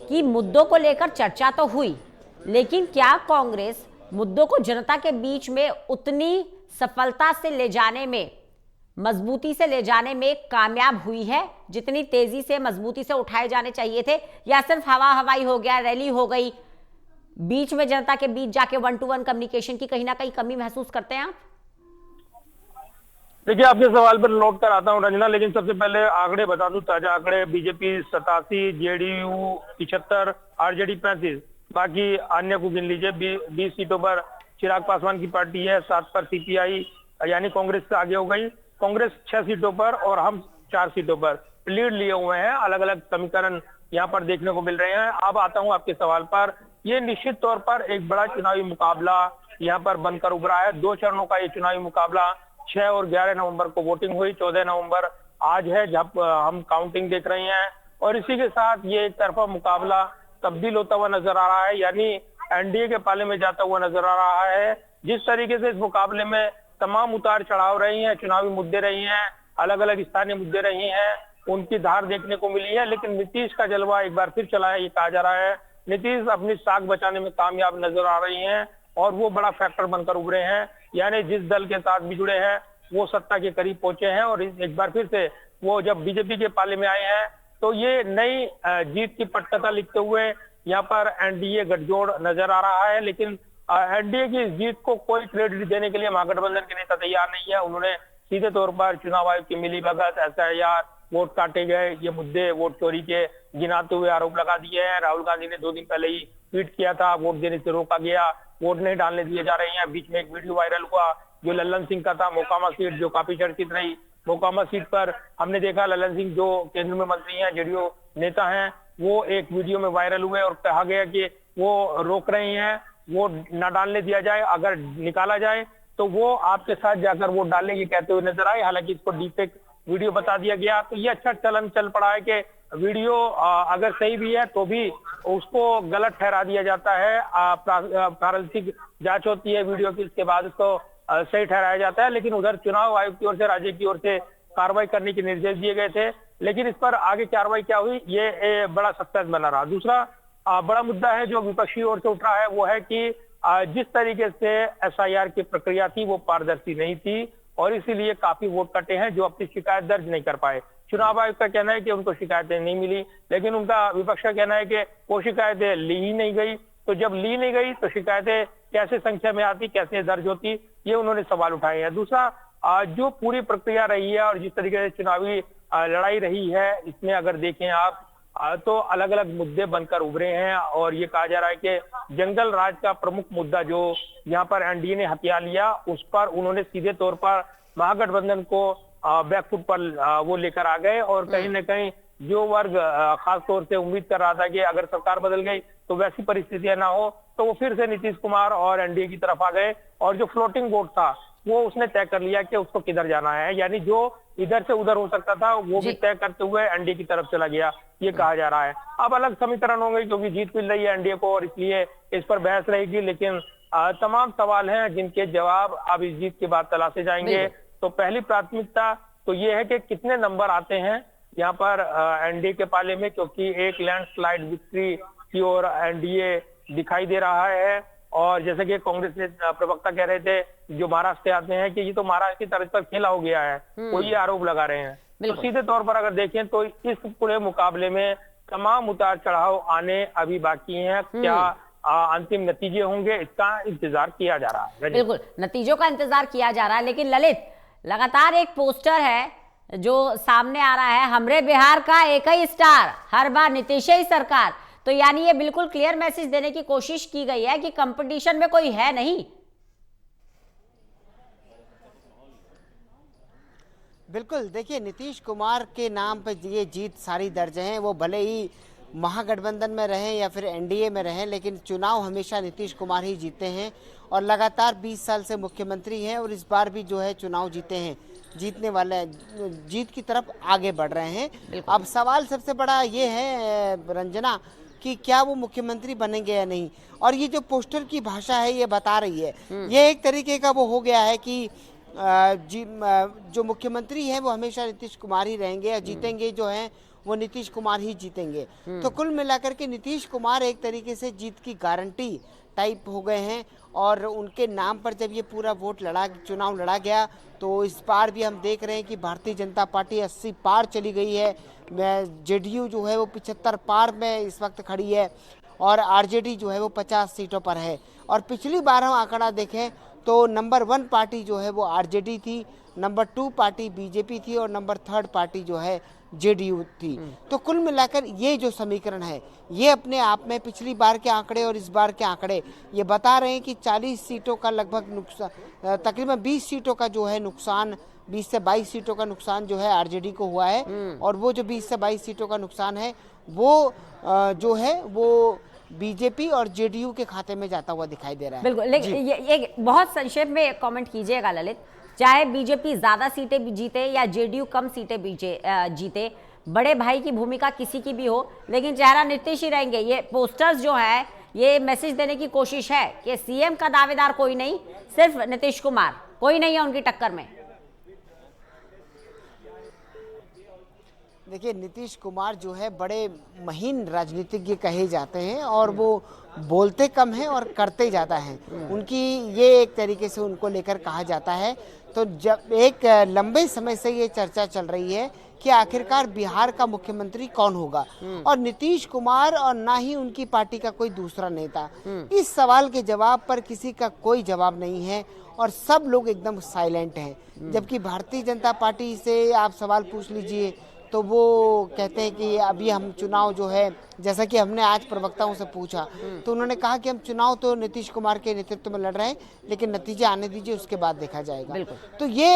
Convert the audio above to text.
कि मुद्दों को लेकर चर्चा तो हुई, लेकिन क्या कांग्रेस मुद्दों को जनता के बीच में उतनी सफलता से ले जाने में, मजबूती से ले जाने में कामयाब हुई है जितनी तेजी से मजबूती से उठाए जाने चाहिए थे, या सिर्फ हवा हवाई हो गया, रैली हो गई, बीच में जनता के बीच जाके 1-to-1 कम्युनिकेशन की कहीं ना कहीं कमी महसूस करते हैं आप? देखिए, आपके सवाल पर नोट कर आता हूं रंजना, लेकिन सबसे पहले आंकड़े बता दूं। ताजा आंकड़े, बीजेपी 87, जेडीयू 75, आरजेडी 35, बाकी अन्य को गिन लीजिए। 20 सीटों पर चिराग पासवान की पार्टी है, 7 पर सीपीआई यानी कांग्रेस से आगे हो गई। कांग्रेस 6 सीटों पर और हम 4 सीटों पर लीड लिए हुए हैं। अलग अलग समीकरण यहाँ पर देखने को मिल रहे हैं। अब आता हूँ आपके सवाल पर। ये निश्चित तौर पर एक बड़ा चुनावी मुकाबला यहाँ पर बनकर उभरा है। 2 चरणों का ये चुनावी मुकाबला, 6 और 11 नवंबर को वोटिंग हुई, 14 नवंबर आज है जब हम काउंटिंग देख रहे हैं। और इसी के साथ ये एक तरफा मुकाबला तब्दील होता हुआ नजर आ रहा है, यानी एनडीए के पाले में जाता हुआ नजर आ रहा है। जिस तरीके से इस मुकाबले में तमाम उतार चढ़ाव रही हैं, चुनावी मुद्दे रही हैं, अलग अलग स्थानीय मुद्दे रही हैं, उनकी धार देखने को मिली है। लेकिन नीतीश का जलवा एक बार फिर चला है। ये कहा जा रहा है नीतीश अपनी साख बचाने में कामयाब नजर आ रही हैं और वो बड़ा फैक्टर बनकर उभरे हैं। यानी जिस दल के साथ भी जुड़े हैं वो सत्ता के करीब पहुंचे हैं। और एक बार फिर से वो जब बीजेपी के पाले में आए हैं तो ये नई जीत की पटकथा लिखते हुए यहाँ पर एनडीए गठजोड़ नजर आ रहा है। लेकिन एनडीए की इस जीत को कोई क्रेडिट देने के लिए महागठबंधन के नेता तैयार नहीं है। उन्होंने सीधे तौर पर चुनाव आयोग की मिलीभगत, एसआईआर, वोट काटे गए, ये मुद्दे वोट चोरी के गिनाते हुए आरोप लगा दिए हैं। राहुल गांधी ने 2 दिन पहले ही ट्वीट किया था, वोट देने से रोका गया, वोट नहीं डालने दिए जा रहे हैं। बीच में एक वीडियो वायरल हुआ जो लल्लन सिंह का था, मोकामा सीट, जो काफी चर्चित रही। मोकामा सीट पर हमने देखा लल्लन सिंह जो केंद्र में मंत्री हैं, जेडीयू नेता हैं, वो एक वीडियो में वायरल हुए और कहा गया कि वो रोक रहे हैं, वो न डालने दिया जाए, अगर निकाला जाए तो वो आपके साथ जाकर वोट डालने की कहते हुए नजर आए। हालांकि इसको डीफेक वीडियो बता दिया गया। तो ये अच्छा चलन चल पड़ा है कि वीडियो अगर सही भी है तो भी उसको गलत ठहरा दिया जाता है। फोरेंसिक जांच होती है वीडियो की, इसके बाद उसको सही ठहराया जाता है। लेकिन उधर चुनाव आयोग की ओर से, राज्य की ओर से कार्रवाई करने के निर्देश दिए गए थे। लेकिन इस पर आगे कार्रवाई क्या हुई, ये बड़ा सस्पेंस बना रहा। दूसरा बड़ा मुद्दा है जो विपक्षी ओर से उठ रहा है, वो है कि जिस तरीके से एसआईआर की प्रक्रिया थी वो पारदर्शी नहीं थी और इसीलिए काफी वोट कटे हैं जो अपनी शिकायत दर्ज नहीं कर पाए। चुनाव आयोग का कहना है कि उनको शिकायतें नहीं मिली, लेकिन उनका विपक्ष का कहना है कि वो शिकायतें ली ही नहीं गई। तो जब ली नहीं गई तो शिकायतें कैसे संख्या में आती, कैसे दर्ज होती, ये उन्होंने सवाल उठाए हैं। दूसरा जो पूरी प्रक्रिया रही है और जिस तरीके से चुनावी लड़ाई रही है, इसमें अगर देखें आप तो अलग अलग मुद्दे बनकर उभरे हैं। और ये कहा जा रहा है कि जंगल राज का प्रमुख मुद्दा जो यहाँ पर एनडीए ने हथिया लिया, उस पर उन्होंने सीधे तौर पर महागठबंधन को बैकफुट पर वो लेकर आ गए। और कहीं ना कहीं जो वर्ग खास तौर से उम्मीद कर रहा था कि अगर सरकार बदल गई तो वैसी परिस्थितियां ना हो, तो वो फिर से नीतीश कुमार और एनडीए की तरफ आ गए। और जो फ्लोटिंग वोट था वो उसने तय कर लिया कि उसको किधर जाना है, यानी जो इधर से उधर हो सकता था वो भी तय करते हुए एनडीए की तरफ चला गया, ये कहा जा रहा है। अब अलग समीकरण होंगे क्योंकि जीत मिल रही है एनडीए को और इसलिए इस पर बहस रहेगी। लेकिन तमाम सवाल हैं जिनके जवाब अब इस जीत के बाद तलाशे जाएंगे। तो पहली प्राथमिकता तो ये है कि कितने नंबर आते हैं यहाँ पर एनडीए के पाले में, क्योंकि एक लैंडस्लाइड विक्ट्री की ओर एनडीए दिखाई दे रहा है। और जैसे कि कांग्रेस ने प्रवक्ता कह रहे थे जो महाराष्ट्र से आते हैं कि ये तो महाराष्ट्र की तर्ज पर खेला हो गया है, वो ये आरोप लगा रहे हैं। तो सीधे तौर पर अगर देखें तो इस पूरे मुकाबले में तमाम उतार चढ़ाव आने अभी बाकी हैं। क्या अंतिम नतीजे होंगे, इसका इंतजार किया जा रहा है। बिल्कुल, नतीजों का इंतजार किया जा रहा है। लेकिन ललित, लगातार एक पोस्टर है जो सामने आ रहा है, हमरे बिहार का एक ही स्टार, हर बार नीतीश ही सरकार। तो यानी ये बिल्कुल क्लियर मैसेज देने की कोशिश की गई है कि कंपटीशन में कोई है नहीं। बिल्कुल, देखिए नीतीश कुमार के नाम पे ये जीत सारी दर्ज हैं। वो भले ही महागठबंधन में रहें या फिर एनडीए में रहें, लेकिन चुनाव हमेशा नीतीश कुमार ही जीते हैं और लगातार 20 साल से मुख्यमंत्री हैं और इस बार भी जो है चुनाव जीते हैं, जीतने वाले, जीत की तरफ आगे बढ़ रहे हैं। अब सवाल सबसे बड़ा ये है रंजना कि क्या वो मुख्यमंत्री बनेंगे या नहीं। और ये जो पोस्टर की भाषा है ये बता रही है, ये एक तरीके का वो हो गया है कि जो मुख्यमंत्री हैं वो हमेशा नीतीश कुमार ही रहेंगे और जीतेंगे जो हैं वो नीतीश कुमार ही जीतेंगे। तो कुल मिलाकर के नीतीश कुमार एक तरीके से जीत की गारंटी टाइप हो गए हैं और उनके नाम पर जब ये पूरा चुनाव लड़ा गया तो इस बार भी हम देख रहे हैं कि भारतीय जनता पार्टी 80 पार चली गई है। जेडीयू जो है वो 75 पार में इस वक्त खड़ी है और आरजेडी जो है वो 50 सीटों पर है। और पिछली बार हम आंकड़ा देखें तो नंबर 1 पार्टी जो है वो आरजेडी थी, नंबर 2 पार्टी बीजेपी थी और नंबर 3 पार्टी जो है जेडीयू थी। तो कुल मिलाकर ये जो समीकरण है ये अपने आप में पिछली बार के आंकड़े और इस बार के आंकड़े ये बता रहे हैं कि 40 सीटों का लगभग नुकसान, तकरीबन 20 सीटों का जो है नुकसान, 20 से 22 सीटों का नुकसान जो है आरजेडी को हुआ है। और वो जो 20 से 22 सीटों का नुकसान है वो जो है वो बीजेपी और जेडीयू के खाते में जाता हुआ दिखाई दे रहा है। बिल्कुल, लेकिन ये बहुत संक्षेप में कमेंट कीजिएगा ललित। चाहे बीजेपी ज्यादा सीटें भी जीते या जेडीयू कम सीटें जीते, बड़े भाई की भूमिका किसी की भी हो, लेकिन चेहरा नीतीश ही रहेंगे। ये पोस्टर्स जो है ये मैसेज देने की कोशिश है कि सीएम का दावेदार कोई नहीं, सिर्फ नीतीश कुमार, कोई नहीं है उनकी टक्कर में। देखिए नीतीश कुमार जो है बड़े महीन राजनीतिज्ञ कहे जाते हैं और वो बोलते कम हैं और करते ज़्यादा हैं। उनकी ये एक तरीके से उनको लेकर कहा जाता है। तो जब एक लंबे समय से ये चर्चा चल रही है कि आखिरकार बिहार का मुख्यमंत्री कौन होगा और नीतीश कुमार और ना ही उनकी पार्टी का कोई दूसरा नेता। इस सवाल के जवाब पर किसी का कोई जवाब नहीं है और सब लोग एकदम साइलेंट हैं। जबकि भारतीय जनता पार्टी से आप सवाल पूछ लीजिए तो वो कहते हैं कि अभी हम चुनाव जो है, जैसा कि हमने आज प्रवक्ताओं से पूछा तो उन्होंने कहा कि हम चुनाव तो नीतीश कुमार के नेतृत्व में लड़ रहे हैं लेकिन नतीजे आने दीजिए, उसके बाद देखा जाएगा। तो ये